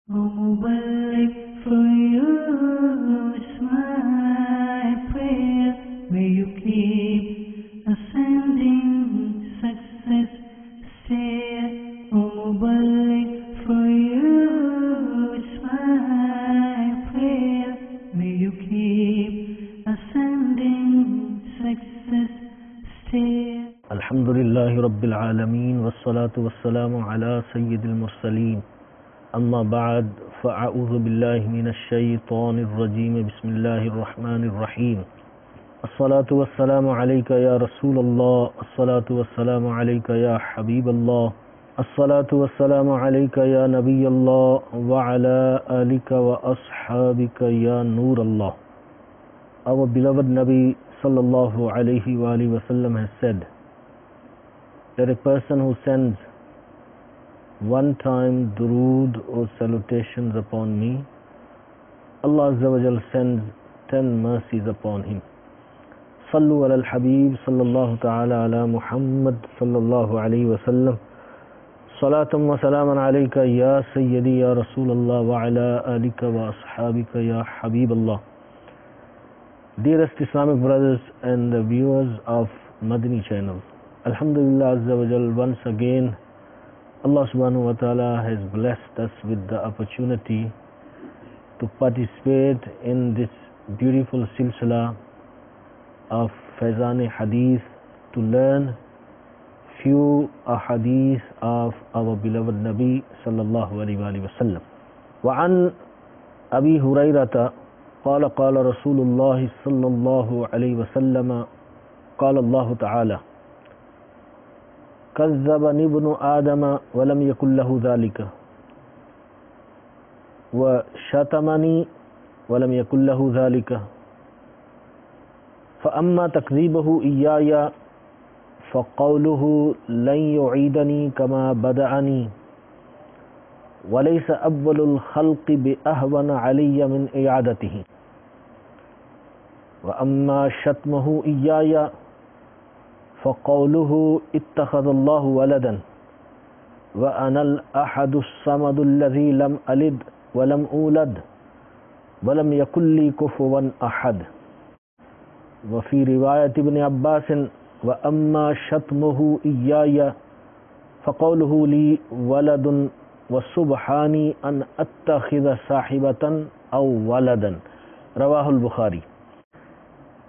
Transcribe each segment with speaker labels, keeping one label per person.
Speaker 1: O Mubarak, for you is my prayer. May you keep ascending success stair. O Mubarak, for you is my prayer. May you keep ascending success stair.
Speaker 2: Alhamdulillahi Rabbil Alameen, wassalatu wassalamu ala Sayyidil Mursaleen. أما بعد فأعوذ بالله من الشيطان الرجيم بسم الله الرحمن الرحيم الصلاة والسلام عليك يا رسول الله الصلاة والسلام عليك يا حبيب الله الصلاة والسلام عليك يا نبي الله وعلى آلك وأصحابك يا نور الله. Our beloved Nabi sallallahu alayhi wa alihi wasallam has said that a person who sends one time durood or salutations upon me, Allah Azza wa Jal sends 10 mercies upon him. Sallu ala al-Habib sallallahu ta'ala ala Muhammad sallallahu alayhi wa sallam. Salatan wa salaman alayka ya Sayyidi ya Rasulallah wa ala alika wa ashabika ya Habib Allah. Dearest Islamic brothers and the viewers of Madani channel, Alhamdulillah Azza wa Jal, once again Allah subhanahu wa ta'ala has blessed us with the opportunity to participate in this beautiful silsila of Faizan Hadith, to learn few ahadith of our beloved Nabi sallallahu alayhi wa sallam. وعن أبي هريرة قال قال رسول الله صلى الله عليه وسلم قال الله تعالى كذبني ابن آدم ولم يكن له ذلك وشتمني ولم يكن له ذلك فأما تكذيبه إياي فقوله لن يعيدني كما بدأني وليس أول الخلق بأهون علي من إعادته وأما شتمه إياي فقوله اتخذ الله ولدا وأنا الأحد الصمد الذي لم ألد ولم أولد ولم يكن لي كفوا أحد. وفي رواية ابن عباس وأما شتمه إياي فقوله لي ولد وسبحاني أن أتخذ صاحبة أو ولدا. رواه البخاري.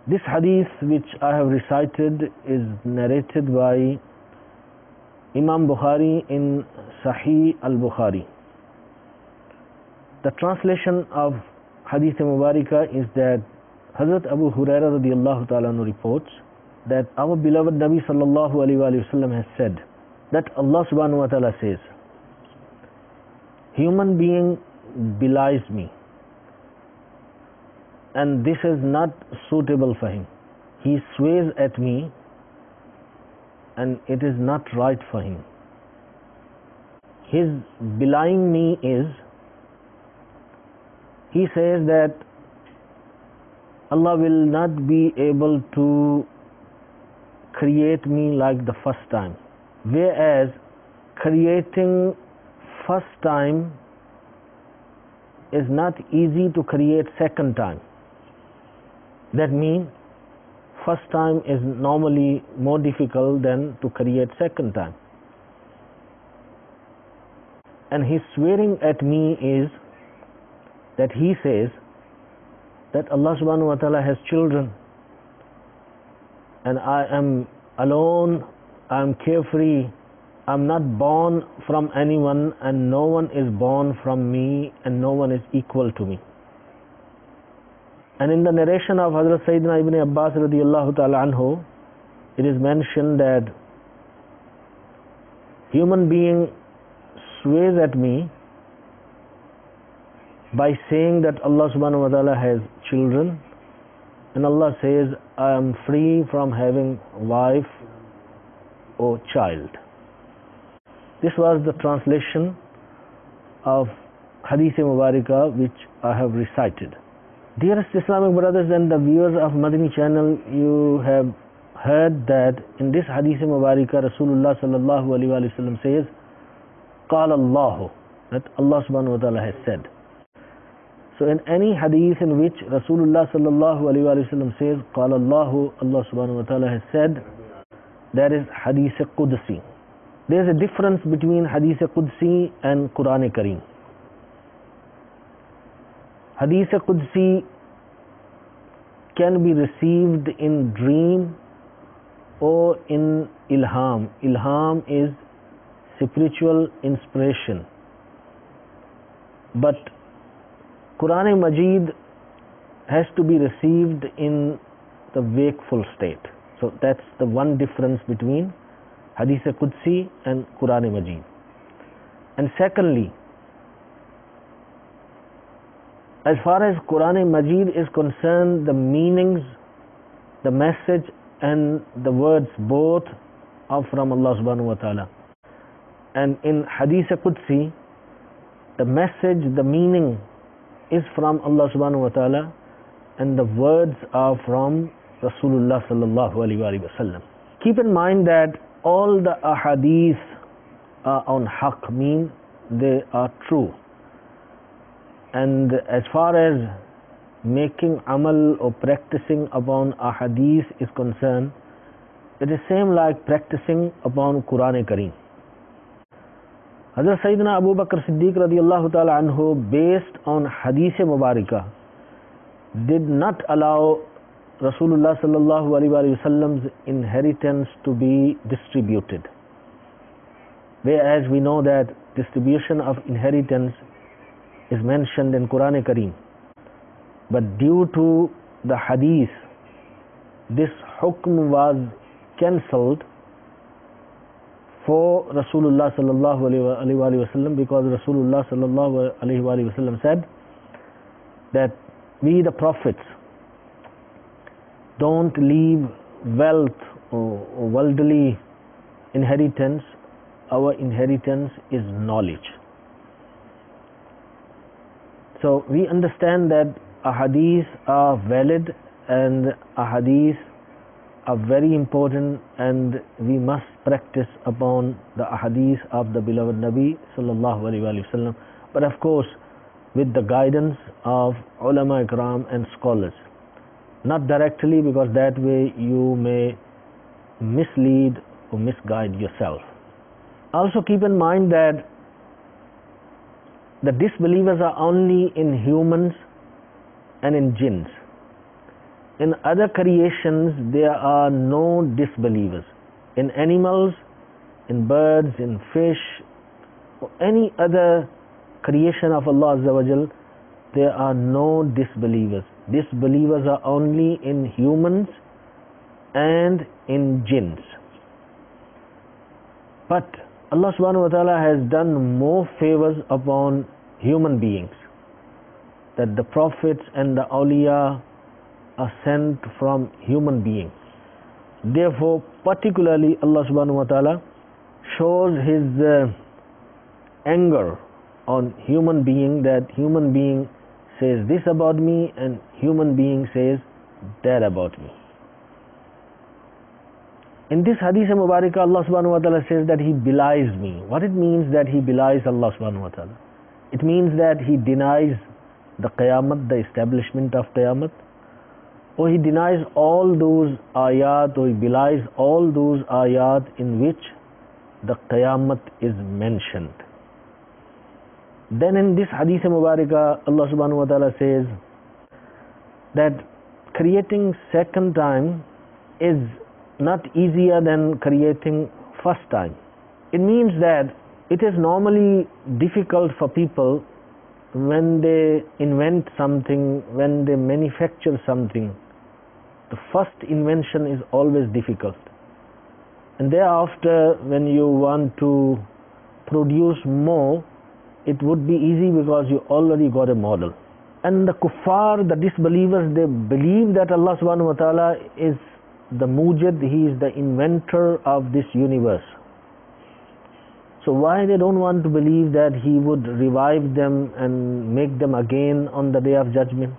Speaker 2: This hadith which I have recited is narrated by Imam Bukhari in Sahih al-Bukhari. The translation of Hadith Mubarakah is that Hazrat Abu Hurairah radiyallahu ta'ala reports that our beloved Nabi sallallahu alayhi wa sallam has said that Allah subhanahu wa ta'ala says, human being belies me, and this is not suitable for him. He swears at me and it is not right for him. His belying me is, he says that Allah will not be able to create me like the first time, whereas creating first time is not easy to create second time. That means first time is normally more difficult than to create second time. And his swearing at me is that he says that Allah subhanahu wa ta'ala has children and I am alone, I am carefree, I am not born from anyone and no one is born from me and no one is equal to me. And in the narration of Hazrat Sayyidina Ibn Abbas radiyallahu ta'ala anhu, it is mentioned that human being swears at me by saying that Allah subhanahu wa ta'ala has children, and Allah says I am free from having wife or child. This was the translation of Hadith Mubarakah which I have recited. Dearest Islamic brothers and the viewers of Madani channel, you have heard that in this Hadith Mubarakah Rasulullah sallallahu alayhi wa sallam says, قال الله, that Allah subhanahu wa ta'ala has said. So in any hadith in which Rasulullah sallallahu alayhi wa sallam says, Qala Allahu, Allah subhanahu wa ta'ala has said, that is hadith Qudsi. There is a difference between hadith Qudsi and Quran Kareem. Hadith Qudsi can be received in dream or in ilham. Ilham is spiritual inspiration. But Quran Majid has to be received in the wakeful state. So that's the one difference between Hadith Qudsi and Quran Majid. And secondly, as far as Quran Majid is concerned, the meanings, the message and the words both are from Allah subhanahu wa ta'ala. And in Hadith Qudsi, the message, the meaning is from Allah subhanahu wa ta'ala and the words are from Rasulullah sallallahu alaihi wasallam. Keep in mind that all the ahadith are on haqq, mean they are true. And as far as making amal or practicing upon ahadith is concerned, it is same like practicing upon Quran Kareem. Hazrat Sayyidina Abu Bakr Siddiq radiyallahu ta'ala anhu, based on Hadith Mubarakah, did not allow Rasulullah sallallahu alaihi wasallam's inheritance to be distributed. Whereas we know that distribution of inheritance is mentioned in Quran Kareem. But due to the Hadith, this hukm was cancelled for Rasulullah sallallahu alaihi wasallam, because Rasulullah sallallahu alaihi wasallam said that we the prophets don't leave wealth or worldly inheritance. Our inheritance is knowledge. So we understand that ahadith are valid and ahadith are very important, and we must practice upon the ahadith of the beloved Nabi sallallahu alaihi wasallam. But of course, with the guidance of ulama ikram and scholars, not directly, because that way you may mislead or misguide yourself. Also keep in mind that the disbelievers are only in humans and in jinns. In other creations there are no disbelievers. In animals, in birds, in fish, or any other creation of Allah Azza wa Jal, there are no disbelievers. Disbelievers are only in humans and in jinns. But Allah subhanahu wa ta'ala has done more favors upon human beings, that the prophets and the awliya are sent from human beings. Therefore, particularly Allah subhanahu wa ta'ala shows his anger on human being, that human being says this about me and human being says that about me. In this hadith Mubarakah, Allah subhanahu wa ta'ala says that he belies me. What it means that he belies Allah subhanahu wa ta'ala? It means that he denies the Qiyamah, the establishment of Qiyamah, or he denies all those ayat, or he belies all those ayat in which the Qiyamah is mentioned. Then in this hadith Mubarakah, Allah subhanahu wa ta'ala says that creating second time is not easier than creating first time. It means that it is normally difficult for people when they invent something, when they manufacture something. The first invention is always difficult, and thereafter when you want to produce more, it would be easy because you already got a model. And the kuffar, the disbelievers, they believe that Allah subhanahu wa ta'ala is the mujid, he is the inventor of this universe. So why they don't want to believe that he would revive them and make them again on the day of judgment?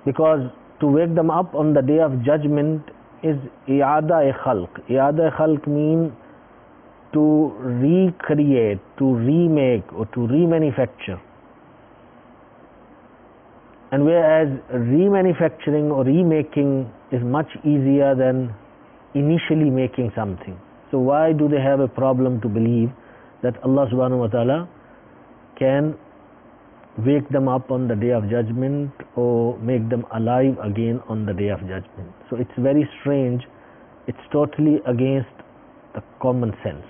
Speaker 2: Because to wake them up on the day of judgment is i'ada-e-khalq. I'ada-e-khalq means to recreate, to remake, or to remanufacture. And whereas remanufacturing or remaking is much easier than initially making something. So why do they have a problem to believe that Allah subhanahu wa ta'ala can wake them up on the day of judgment or make them alive again on the day of judgment? So it's very strange. It's totally against the common sense.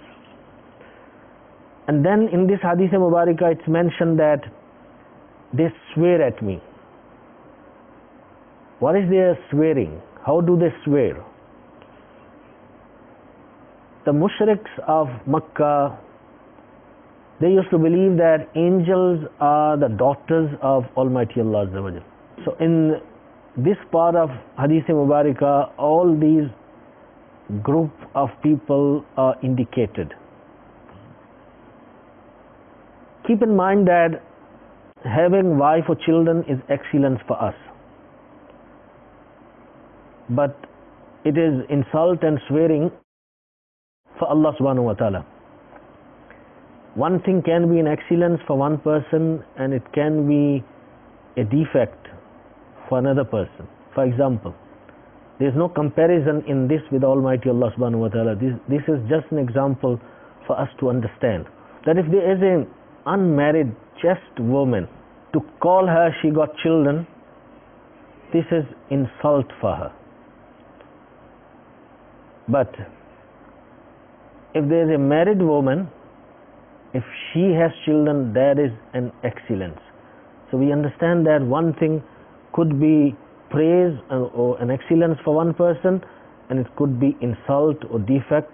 Speaker 2: And then in this Hadith Mubarakah it's mentioned that they swear at me. What is their swearing? How do they swear? The mushriks of Makkah, they used to believe that angels are the daughters of Almighty Allah Azza wa Jal. So in this part of Hadith Mubarakah, all these group of people are indicated. Keep in mind that having wife or children is excellence for us, but it is insult and swearing for Allah subhanahu wa ta'ala. One thing can be an excellence for one person and it can be a defect for another person. For example, there is no comparison in this with Almighty Allah subhanahu wa ta'ala. This is just an example for us to understand that if there is an unmarried chaste woman, to call her she got children, this is insult for her. But if there is a married woman, if she has children, that is an excellence. So we understand that one thing could be praise or an excellence for one person, and it could be insult or defect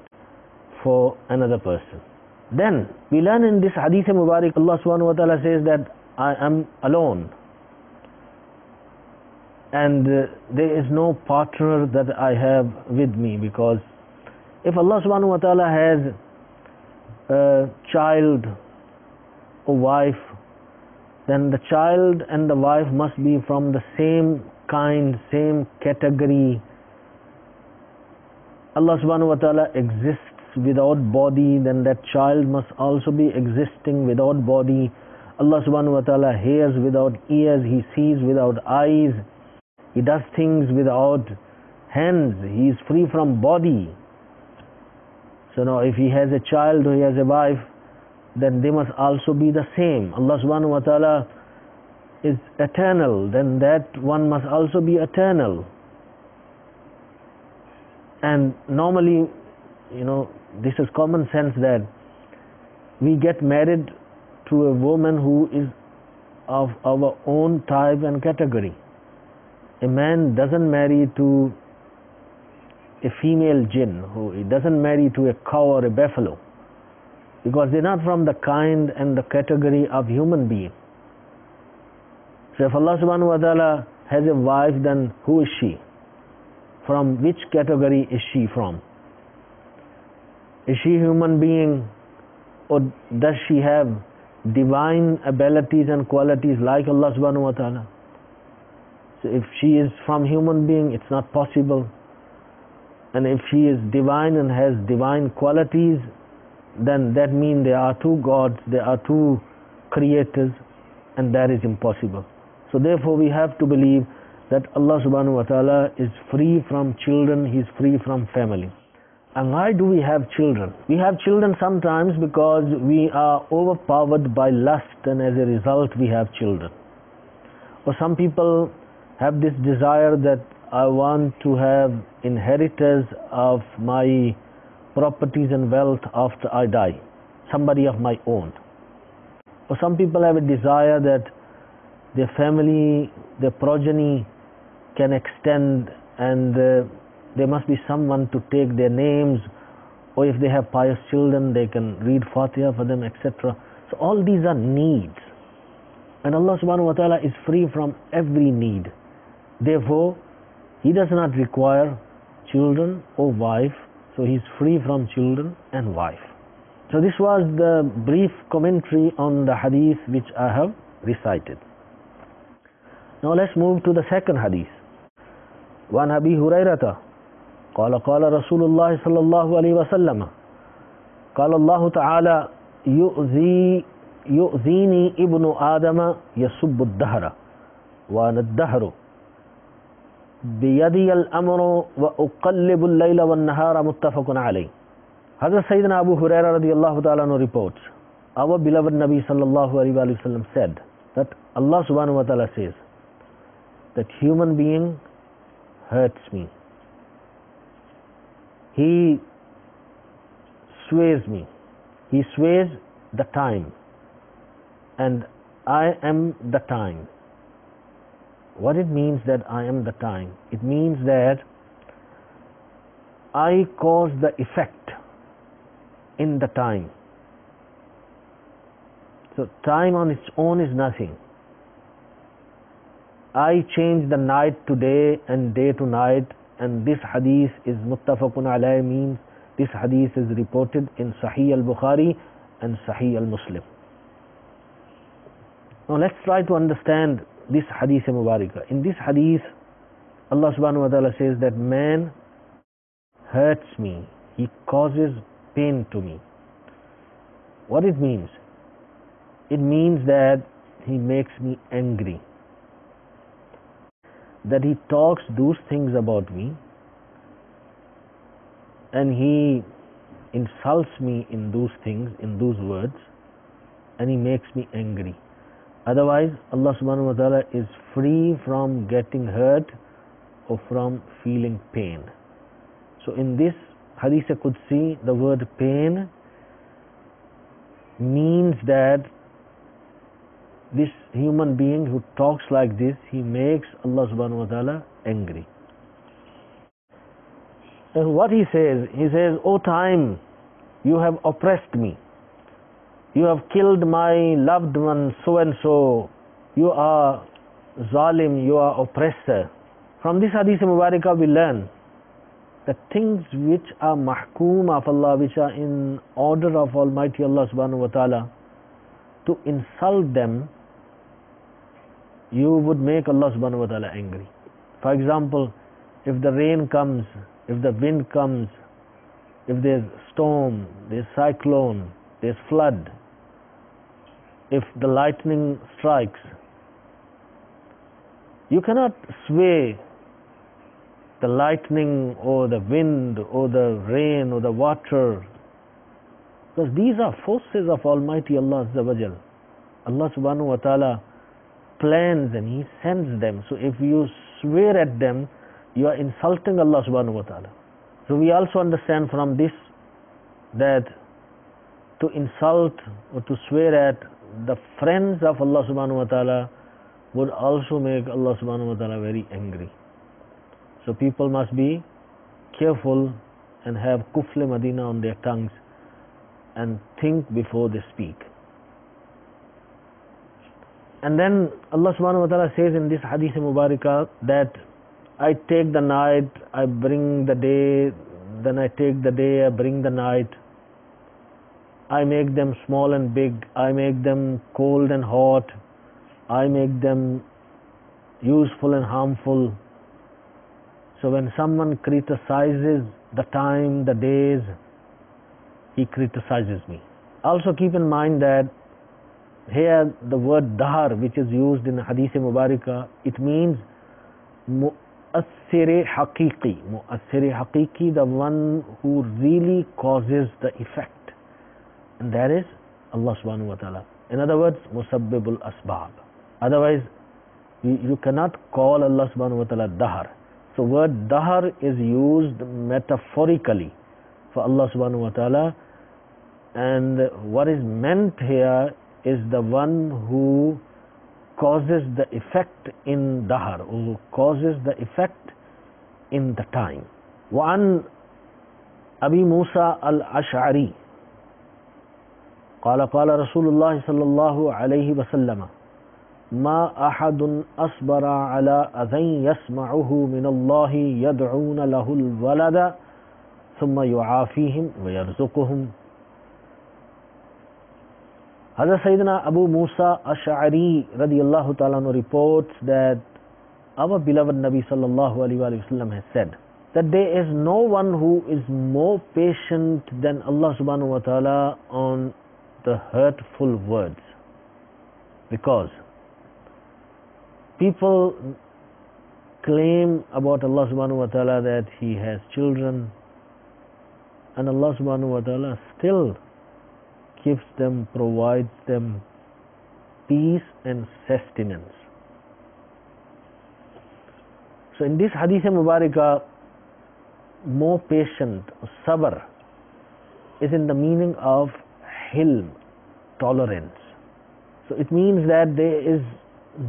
Speaker 2: for another person. Then we learn in this Hadith Mubarak, Allah subhanahu wa ta'ala says that I am alone and there is no partner that I have with me, because if Allah subhanahu wa ta'ala has a child or wife, then the child and the wife must be from the same kind, same category. Allah subhanahu wa ta'ala exists without body, then that child must also be existing without body. Allah subhanahu wa ta'ala hears without ears, He sees without eyes, He does things without hands, He is free from body. So now if He has a child or He has a wife, then they must also be the same. Allah subhanahu wa ta'ala is eternal, then that one must also be eternal. And normally, this is common sense that we get married to a woman who is of our own type and category. A man doesn't marry to a female jinn, he doesn't marry to a cow or a buffalo, because they're not from the kind and the category of human being. So if Allah subhanahu wa ta'ala has a wife, then who is she? From which category is she from? Is she a human being, or does she have divine abilities and qualities like Allah subhanahu wa ta'ala? So if she is from human being, it's not possible. And if she is divine and has divine qualities, then that means there are two gods, there are two creators, and that is impossible. So therefore we have to believe that Allah subhanahu wa ta'ala is free from children, He is free from family. And why do we have children? We have children sometimes because we are overpowered by lust, and as a result we have children. Or some people have this desire that I want to have inheritors of my properties and wealth after I die, somebody of my own. Or some people have a desire that their family, their progeny can extend, and there must be someone to take their names, or if they have pious children, they can read Fatiha for them, etc. So all these are needs, and Allah subhanahu wa ta'ala is free from every need. Therefore, He does not require children or wife, so He is free from children and wife. So this was the brief commentary on the hadith which I have recited. Now let's move to the second hadith. وعن أبي هريرة قال قال رسول الله صلى الله عليه وسلم قال الله تعالى يؤذيني ابن آدم يسب الدهر وأنا الدهر بيدي الأمر وأقلب الليل والنهار متفق عليه. Hazrat Sayyidina Abu Hurairah radiallahu ta'ala anhu reports, our beloved Nabi sallallahu alayhi wa sallam said that Allah subhanahu wa ta'ala says that human being hurts me. He sways me. He sways the time, and I am the time. What it means that I am the time? It means that I cause the effect in the time. So time on its own is nothing. I change the night to day and day to night, and this hadith is muttafaqun alayhi, means this hadith is reported in Sahih al-Bukhari and Sahih al-Muslim. Now let's try to understand this hadith mubarakah. In this hadith, Allah subhanahu wa ta'ala says that man hurts me, he causes pain to me. What it means? It means that he makes me angry, that he talks those things about me and he insults me in those things, in those words, and he makes me angry. Otherwise, Allah subhanahu wa ta'ala is free from getting hurt or from feeling pain. So in this Hadith Qudsi, the word pain means that this human being who talks like this, he makes Allah subhanahu wa ta'ala angry. And what he says, "O time, you have oppressed me. You have killed my loved one so and so. You are zalim, you are oppressor." From this Hadith Mubarakah we learn that things which are mahkoom of Allah, which are in order of Almighty Allah subhanahu wa ta'ala, to insult them, you would make Allah subhanahu wa ta'ala angry. For example, if the rain comes, if the wind comes, if there's storm, there's cyclone, there's flood, if the lightning strikes, you cannot sway the lightning or the wind or the rain or the water, because these are forces of Almighty Allah Azza wa Jal. Allah subhanahu wa ta'ala plans and He sends them. So if you swear at them, you are insulting Allah subhanahu wa ta'ala. So we also understand from this that to insult or to swear at the friends of Allah subhanahu wa ta'ala would also make Allah subhanahu wa ta'ala very angry. So people must be careful and have kufl Madina on their tongues and think before they speak. And then Allah subhanahu wa ta'ala says in this Hadith Mubarakah that I take the night, I bring the day, then I take the day, I bring the night. I make them small and big, I make them cold and hot, I make them useful and harmful. So when someone criticizes the time, the days, he criticizes me. Also keep in mind that here the word dahar, which is used in Hadith Mubarakah, it means mu'assir haqiqi. Mu'assir haqiqi, the one who really causes the effect. And that is Allah subhanahu wa ta'ala. In other words, musabbibul asbab. Otherwise, you cannot call Allah subhanahu wa ta'ala dahar. So word dahar is used metaphorically for Allah subhanahu wa ta'ala, and what is meant here is the one who causes the effect in dahar, who causes the effect in the time. وعن أبي موسى الأشعري قال قال رسول الله صلى الله عليه وسلم ما أحد أصبر على أذى يسمعه من الله يدعون له الولد ثم يعافيهم ويرزقهم. Hazrat Sayyidina Abu Musa Ash'ari radiallahu ta'ala reports that our beloved Nabi sallallahu alayhi wa sallam has said that there is no one who is more patient than Allah subhanahu wa ta'ala on the hurtful words. Because people claim about Allah subhanahu wa ta'ala that He has children, and Allah subhanahu wa ta'ala still gives them, provides them peace and sustenance. So in this hadith mubarakah, more patient, sabr, is in the meaning of hilm, tolerance. So it means that there is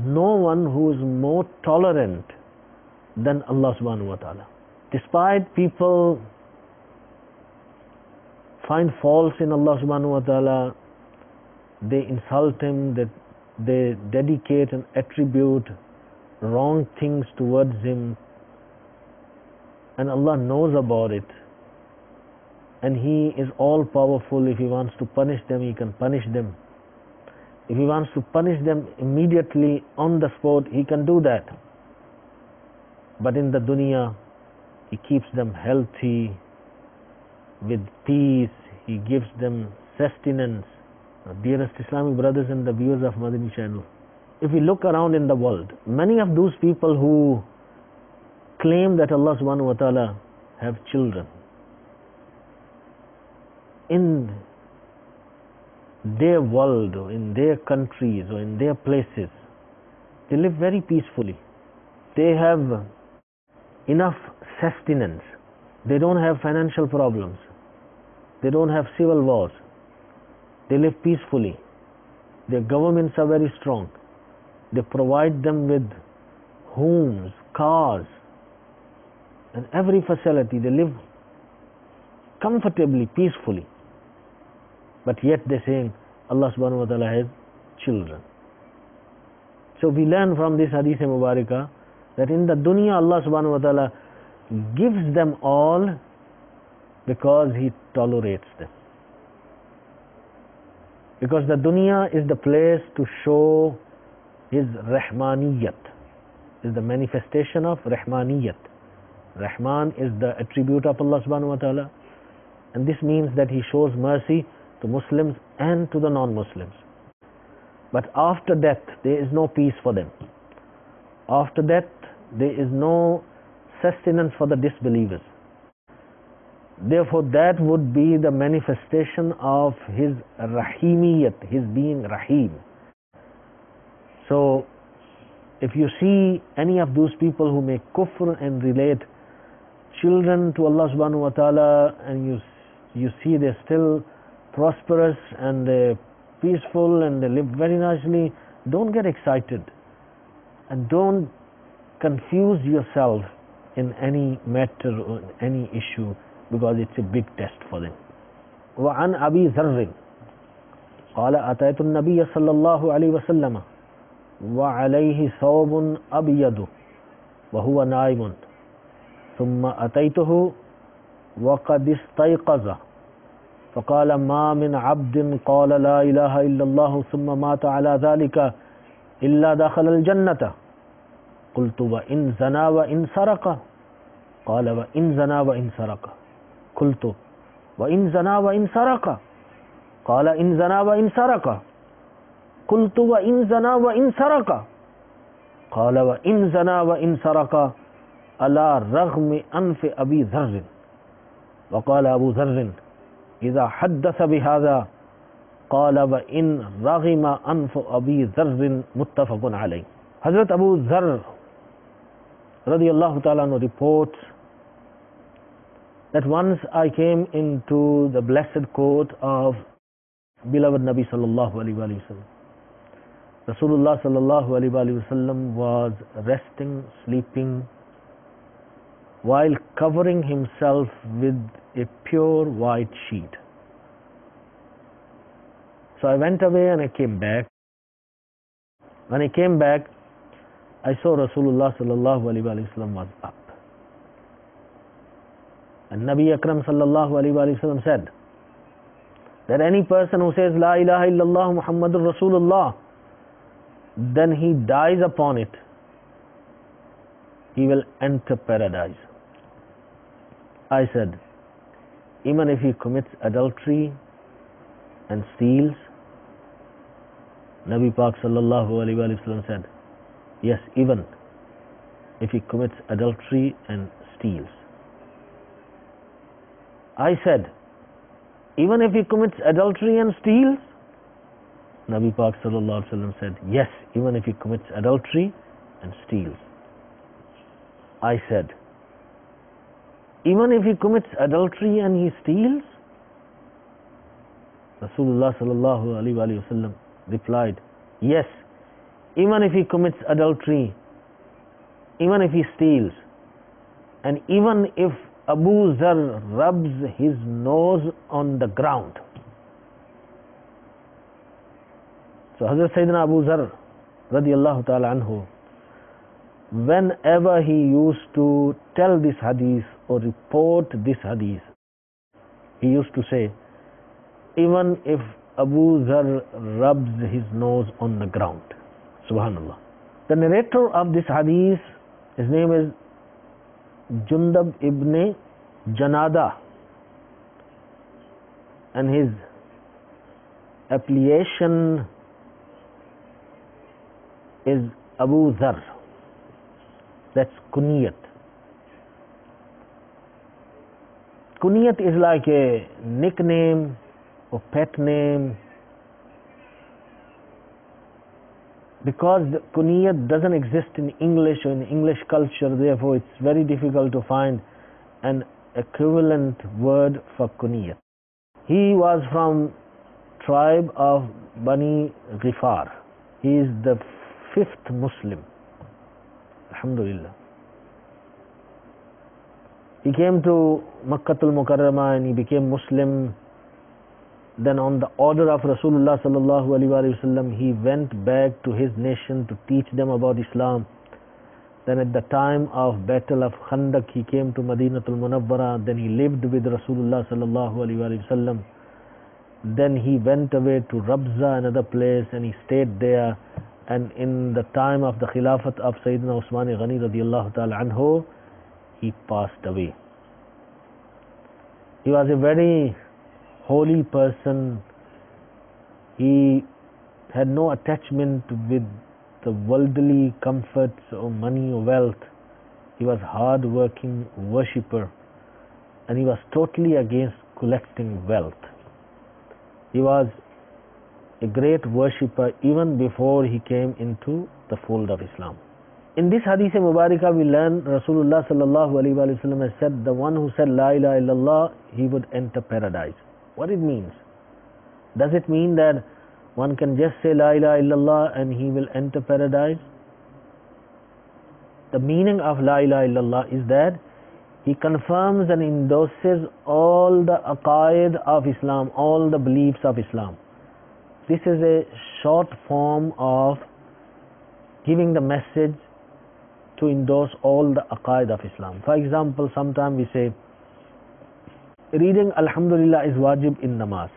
Speaker 2: no one who is more tolerant than Allah subhanahu wa ta'ala. Despite people find faults in Allah subhanahu wa ta'ala, they insult Him, that they dedicate and attribute wrong things towards Him, and Allah knows about it, and He is all powerful. If He wants to punish them, He can punish them. If He wants to punish them immediately on the spot, He can do that. But in the dunya, He keeps them healthy, with peace. He gives them sustenance. Dearest Islamic brothers and the viewers of Madani channel, if we look around in the world, many of those people who claim that Allah subhanahu wa ta'ala have children, in their world or in their countries or in their places, they live very peacefully. They have enough sustenance. They don't have financial problems. They don't have civil wars. They live peacefully. Their governments are very strong. They provide them with homes, cars, and every facility. They live comfortably, peacefully. But yet they're saying Allah subhanahu wa ta'ala has children. So we learn from this hadith mubarakah that in the dunya Allah subhanahu wa ta'ala gives them all because He tolerates them. Because the dunya is the place to show His Rahmaniyat, is the manifestation of Rahmaniyat. Rahman is the attribute of Allah subhanahu wa ta'ala, and this means that He shows mercy to Muslims and to the non-Muslims. But after death, there is no peace for them. After death, there is no sustenance for the disbelievers. Therefore, that would be the manifestation of His Rahimiyat, His being Rahim. So, if you see any of those people who make kufr and relate children to Allah subhanahu wa ta'ala, and you see they're still prosperous and they're peaceful and they live very nicely, don't get excited and don't confuse yourself in any matter or any issue, because it's a big test for them. وعن أبي ذر قال أتيت النبي صلى الله عليه وسلم وعليه ثوب أبيض وهو نائم ثم أتيته وقد استيقظ فقال ما من عبد قال لا إله إلا الله ثم مات على ذلك إلا دخل الجنة قلت وإن زنا وإن سرق قال وإن زنا وإن سرق قلت وإن زنا وإن سرق قال إن زنا وإن سرق قلت وإن زنا وإن سرق قال وإن زنا وإن سرق على رغم أنف أبي ذر. وقال أبو ذر إذا حدث بهذا قال وإن رغم أنف أبي ذر متفق عليه. Hazrat Abu Dharr radiyallahu ta'ala anhu reports that once I came into the blessed court of beloved Nabi sallallahu alaihi wasallam. Rasulullah sallallahu alaihi wasallam was resting, sleeping, while covering himself with a pure white sheet. So I went away and I came back. When I came back, I saw Rasulullah sallallahu alaihi wasallam was up. And Nabi Akram sallallahu alaihi wasallam said that any person who says La ilaha illallah Muhammadur Rasulullah, then he dies upon it, he will enter paradise. I said, even if he commits adultery and steals, Nabi Pak sallallahu alaihi wasallam said, yes, even if he commits adultery and steals. I said, even if he commits adultery and steals, Nabi Pak sallallahu alaihi wasallam said, yes, even if he commits adultery and steals. I said, even if he commits adultery and he steals? Rasulullah sallallahu alaihi wasallam replied, yes, even if he commits adultery, even if he steals, and even if Abu Zar rubs his nose on the ground. So Hazrat Sayyidina Abu Zar radiyallahu ta'ala anhu, whenever he used to tell this hadith or report this hadith, he used to say, even if Abu Zar rubs his nose on the ground. Subhanallah. The narrator of this hadith, his name is Jundab ibn Janada, and his affiliation is Abu Zar. That's kunyat. Kunyat is like a nickname or pet name, because the kunyat doesn't exist in English or in English culture, therefore it's very difficult to find an equivalent word for kunyat. He was from tribe of Bani Ghifar. He is the 5th Muslim. Alhamdulillah. He came to Makkatul Mukarramah and he became Muslim. Then on the order of Rasulullah sallallahu alaihi wasallam, he went back to his nation to teach them about Islam. Then at the time of Battle of Khandaq, he came to Madinatul Munawwara. Then he lived with Rasulullah sallallahu alaihi wasallam. Then he went away to Rabza, another place, and he stayed there. And in the time of the Khilafat of Sayyidina Usman Ghani radiyallahu ta'ala anhu, he passed away. He was a very holy person. He had no attachment with the worldly comforts or money or wealth. He was hard-working worshipper, and he was totally against collecting wealth. He was a great worshipper even before he came into the fold of Islam. In this hadith Mubarakah we learn Rasulullah sallallahu alaihi wasallam has said, the one who said La ilaha illallah, he would enter paradise. What it means? Does it mean that one can just say La ilaha illallah and he will enter paradise? The meaning of La ilaha illallah is that he confirms and endorses all the aqaid of Islam, all the beliefs of Islam. This is a short form of giving the message to endorse all the aqaid of Islam. For example, sometimes we say, reading Alhamdulillah is wajib in namaz.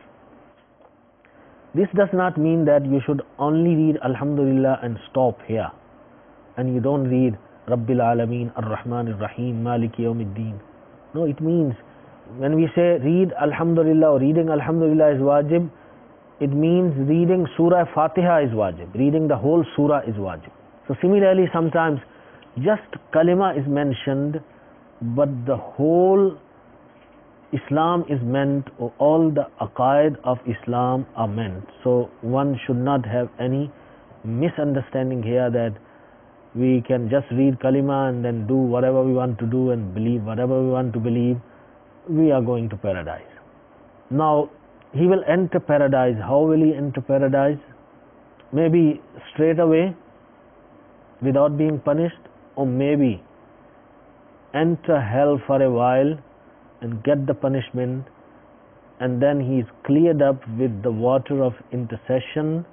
Speaker 2: This does not mean that you should only read Alhamdulillah and stop here, and you don't read Rabbil Alameen, Ar-Rahman Ar-Rahim, Maliki Yawmiddin. No, it means when we say read Alhamdulillah or reading Alhamdulillah is wajib, it means reading Surah Fatiha is wajib. Reading the whole surah is wajib. So similarly, sometimes just kalima is mentioned, but the whole Islam is meant, or all the aqaid of Islam are meant. So one should not have any misunderstanding here that we can just read kalima and then do whatever we want to do and believe whatever we want to believe. We are going to paradise. Now, he will enter paradise. How will he enter paradise? Maybe straight away without being punished, or maybe enter hell for a while and get the punishment, and then he is cleared up with the water of intercession,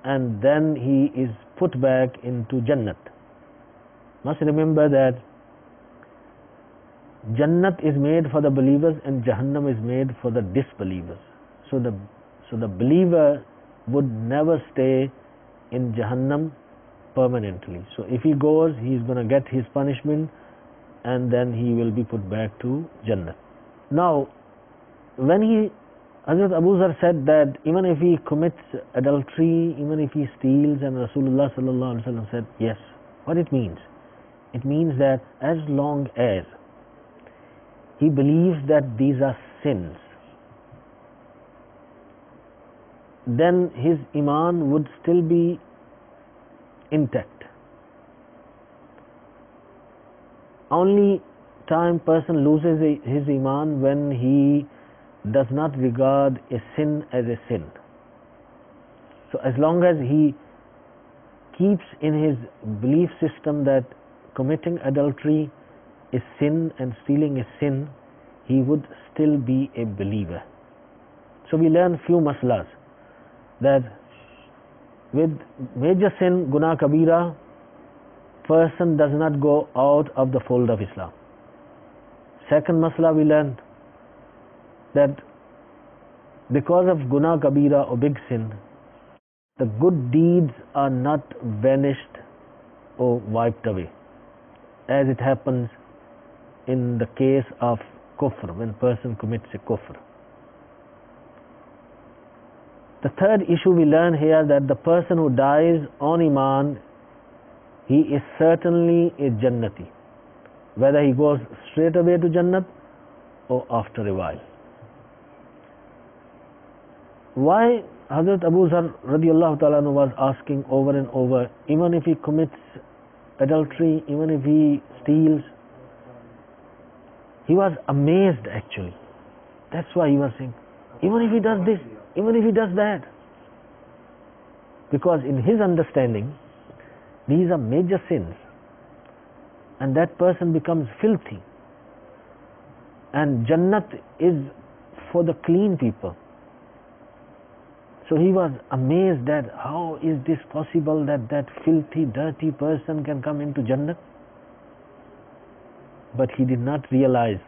Speaker 2: and then he is put back into Jannat. Must remember that Jannat is made for the believers and Jahannam is made for the disbelievers. So the believer would never stay in Jahannam permanently. So if he goes, he is going to get his punishment and then he will be put back to Jannah. Now, when Hazrat Abu Zar said that even if he commits adultery, even if he steals, and Rasulullah sallallahu alaihi wasallam said yes, what it means? It means that as long as he believes that these are sins, then his iman would still be intact. Only time person loses his iman when he does not regard a sin as a sin. So as long as he keeps in his belief system that committing adultery is sin and stealing is sin, he would still be a believer. So we learn few maslas, that with major sin, guna kabira, person does not go out of the fold of Islam. Second masla we learned that because of guna kabira or big sin, the good deeds are not vanished or wiped away, as it happens in the case of kufr, when person commits a kufr. The third issue we learn here, that the person who dies on iman, he is certainly a Jannati, whether he goes straight away to Jannat or after a while. Why Hazrat Abu Zar radiallahu ta'ala was asking over and over, even if he commits adultery, even if he steals, he was amazed actually. That's why he was saying, even if he does this, even if he does that. Because in his understanding, these are major sins, and that person becomes filthy. And Jannat is for the clean people. So he was amazed that how is this possible that that filthy, dirty person can come into Jannat? But he did not realize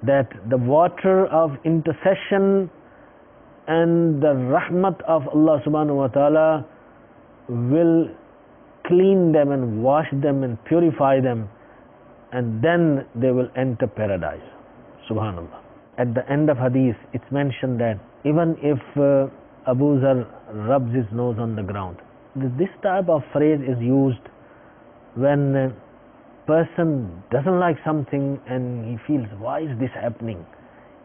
Speaker 2: that the water of intercession and the rahmat of Allah subhanahu wa ta'ala will clean them and wash them and purify them, and then they will enter paradise. Subhanallah. At the end of hadith, it's mentioned that even if Abu Zar rubs his nose on the ground, this type of phrase is used when a person doesn't like something and he feels, why is this happening?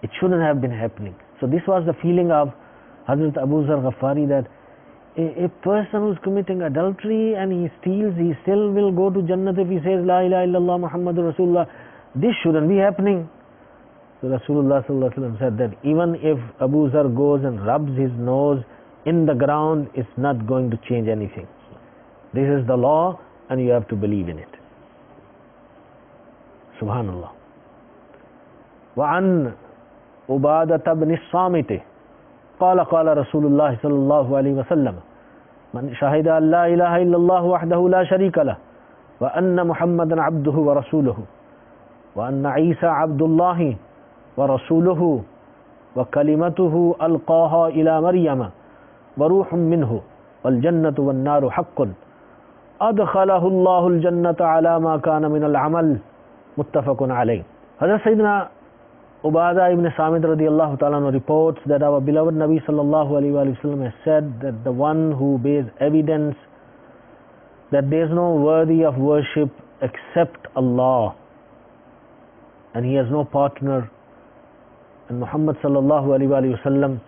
Speaker 2: It shouldn't have been happening. So this was the feeling of Hazrat Abu Zar Ghafari, that a person who's committing adultery and he steals, he still will go to Jannat if he says La ilaha illallah Muhammadur Rasulullah. This shouldn't be happening. So Rasulullah sallallahu alaihi wasallam said that even if Abu Zar goes and rubs his nose in the ground, it's not going to change anything. This is the law and you have to believe in it. Subhanallah. وعن عبادة بن الصامت قال قال رسول الله صلى الله عليه وسلم من شهد أن لا إله إلا الله وحده لا شريك له وأن محمدا عبده ورسوله وأن عيسى عبد الله ورسوله وكلمته ألقاها إلى مريم وروح منه والجنة والنار حق أدخله الله الجنة على ما كان من العمل متفق عليه. Hazrat Sayyidina Ubadah ibn Samit radiallahu ta'ala reports that our beloved Nabi sallallahu alayhi wa sallam has said that the one who bears evidence that there is no worthy of worship except Allah, and he has no partner, and Muhammad sallallahu alayhi wa sallam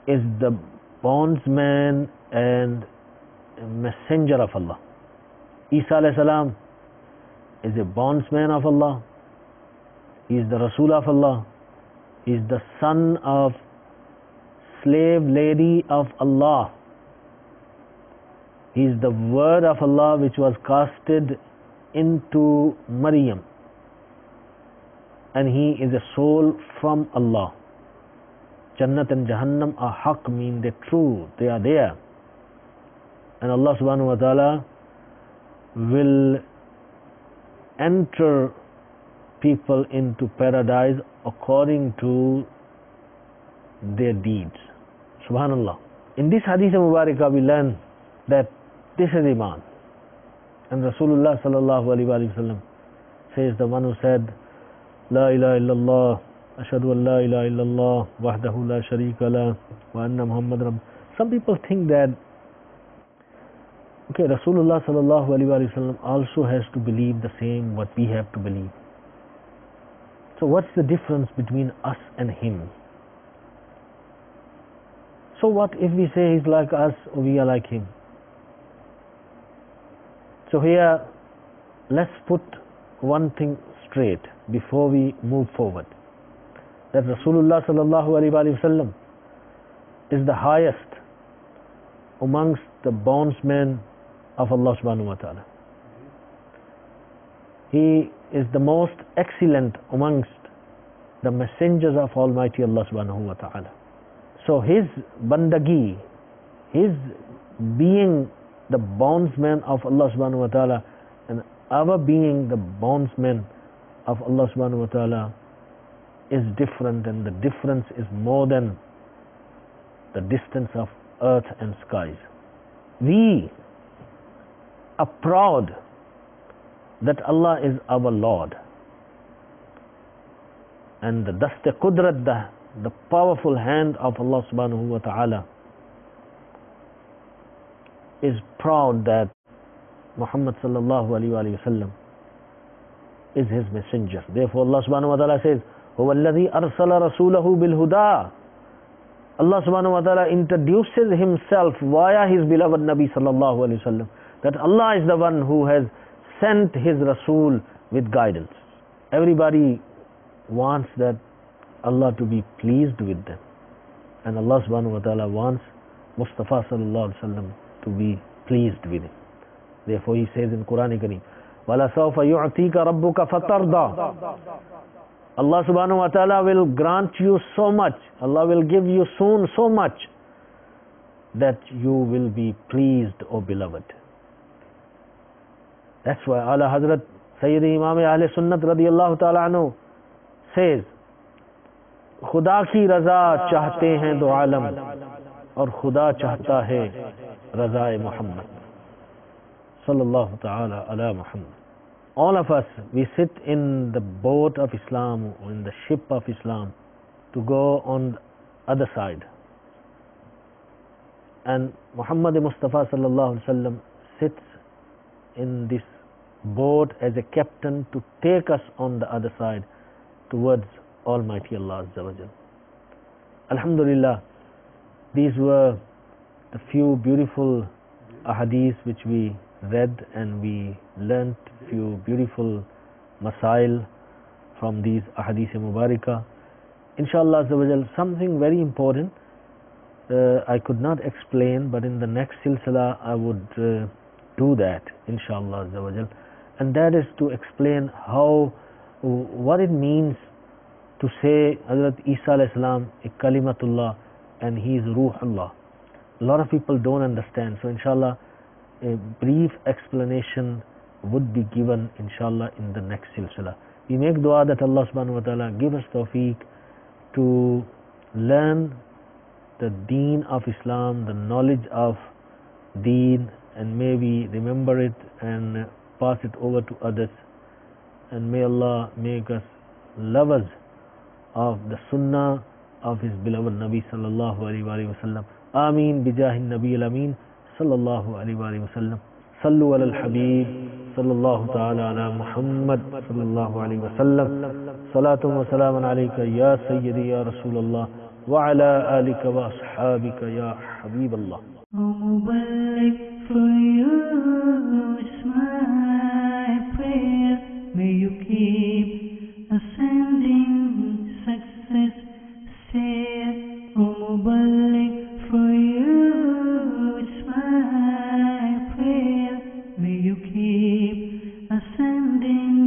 Speaker 2: is the bondsman and messenger of Allah. Isa alayhi salam is a bondsman of Allah. He is the Rasul of Allah. He is the son of slave lady of Allah. He is the word of Allah which was casted into Maryam, and he is a soul from Allah. Jannat and Jahannam are haq, mean they're true, they are there, and Allah subhanahu wa ta'ala will enter people into paradise according to their deeds. Subhanallah. In this hadith Mubarakah we learn that this is Iman, and Rasulullah sallallahu alaihi wasallam says the one who said, La ilaha illallah, ashhadu an la ilaha illallah, wahdahu la sharika la, wa anna Muhammad Rabb. Some people think that, okay, Rasulullah sallallahu alaihi wasallam also has to believe the same what we have to believe. So what's the difference between us and him? So what if we say he's like us or we are like him? So here, let's put one thing straight before we move forward. That Rasulullah sallallahu alaihi wasallam is the highest amongst the bondsmen of Allah subhanahu wa ta'ala. He is the most excellent amongst the messengers of Almighty Allah subhanahu wa ta'ala. So his bandagi, his being the bondsman of Allah subhanahu wa ta'ala and our being the bondsman of Allah subhanahu wa ta'ala is different, and the difference is more than the distance of earth and skies. We are proud that Allah is our Lord, and the Dast-e Qudrat, the powerful hand of Allah subhanahu wa ta'ala is proud that Muhammad sallallahu alaihi wasallam is his messenger. Therefore Allah subhanahu wa ta'ala says, huwa alladhi arsala rasulahu bil huda. Allah subhanahu wa ta'ala introduces himself via his beloved Nabi sallallahu alaihi wasallam, that Allah is the one who has sent his Rasul with guidance. Everybody wants that Allah to be pleased with them, and Allah subhanahu wa ta'ala wants Mustafa sallallahu alaihi wasallam to be pleased with him. Therefore he says in Quran Kareem, وَلَا سَوْفَ يُعْتِيكَ رَبُّكَ فَتَرْضَى. Allah subhanahu wa ta'ala will grant you so much, Allah will give you soon so much that you will be pleased, O beloved. That's why Ala Hazrat Sayyidi Imam Ahle Sunnat radiyallahu ta'ala anhu says, खुदा की रजा चाहते हैं दो आलम और खुदा चाहता है रज़ाए मोहम्मद सल्लल्लाहु ताला अला Muhammad. All of us, we sit in the boat of Islam, or in the ship of Islam, to go on the other side, and Muhammad Mustafa sallallahu alaihi wasallam sits in this boat as a captain to take us on the other side towards Almighty Allah Azza wa Jal. Alhamdulillah, these were the few beautiful ahadith which we read, and we learnt few beautiful masail from these ahadith mubarakah. Inshallah Azza wa Jal, something very important I could not explain, but in the next silsila I would do that, inshallah Azza wa Jal, and that is to explain what it means to say Hazrat Isa alayhi salam is Kalimatullah and he is Ruhullah. A lot of people don't understand, so inshallah a brief explanation would be given inshallah in the next silsila. We make dua that Allah subhanahu wa ta'ala give us tawfiq to learn the deen of Islam, the knowledge of deen, and may we remember it and pass it over to others, and may Allah make us lovers of the sunnah of his beloved Nabi sallallahu alaihi wasallam. Ameen bijahi Nabi al-Amin sallallahu alaihi wasallam. Sallu ala al-Habib sallallahu ta'ala ala Muhammad sallallahu alaihi wasallam. Salatun wa salamun alayka ya Sayyidi ya Rasulullah wa ala alika wa ashabika ya Habib Allah.
Speaker 1: O Mubarak, for you is my prayer. May you keep ascending success. Say, O Mubarak, for you is my prayer. May you keep ascending